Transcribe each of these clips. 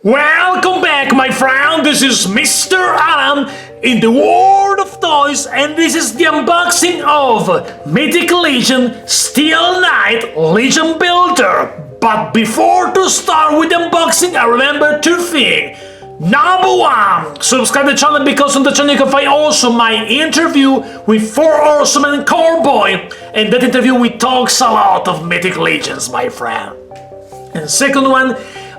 Welcome back, my friend. This is Mr. Alan in the world of toys, and this is the unboxing of Mythic Legion Steel Knight Legion Builder. But before to start with the unboxing, I remember two things. Number one, subscribe to the channel because on the channel you can find also my interview with 4 Horsemen and Cowboy. And that interview we talks a lot of Mythic Legions, my friend. And second one,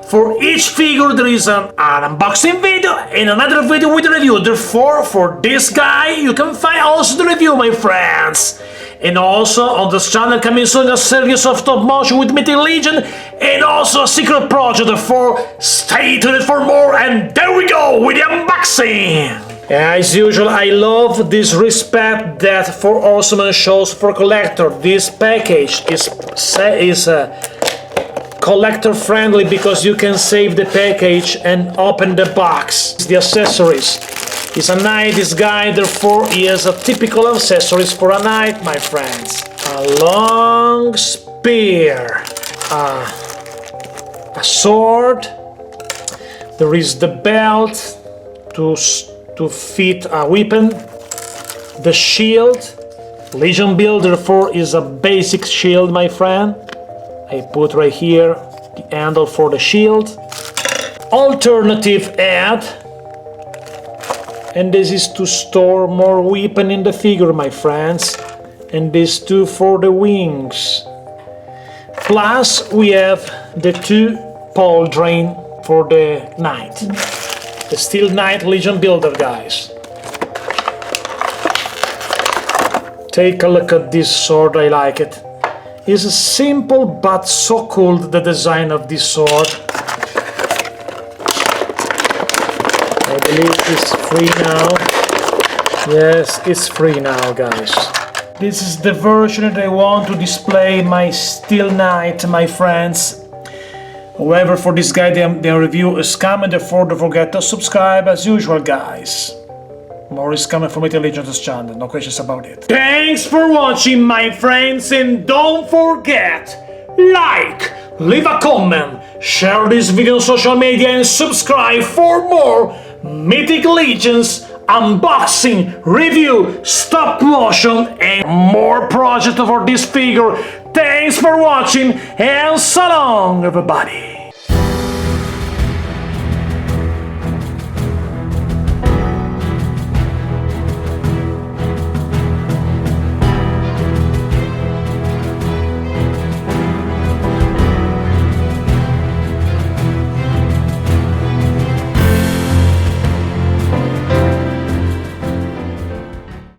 for each figure there is an unboxing video and another video with a review. Therefore, for this guy you can find also the review, my friends. And also on this channel coming soon a series of top motion with Mythic Legion and also a secret project. Therefore, stay tuned for more, and there we go with the unboxing. As usual, I love this respect that 4 Horsemen shows for collector. This package is collector friendly because you can save the package and open the box. The accessories. He's a knight, this guy, therefore he has a typical accessories for a knight, my friends. A long spear, a sword, there is the belt to fit a weapon, the shield. Legion Builder 4 is a basic shield, my friend. I put right here the handle for the shield. Alternative head. And this is to store more weapon in the figure, my friends. And this too for the wings. Plus we have the 2 pole drain for the knight. The Steel Knight Legion Builder, guys. Take a look at this sword, I like it. It's simple but so cool, the design of this sword. I believe it's free now. Yes, it's free now, guys. This is the version that I want to display my Steel Knight, my friends. However, for this guy, the review is coming, therefore don't forget to subscribe as usual, guys. More is coming from Mythic Legion on this channel, no questions about it. Thanks for watching, my friends, and don't forget, like, leave a comment, share this video on social media, and subscribe for more Mythic Legions unboxing, review, stop motion, and more projects for this figure. Thanks for watching, and so long, everybody.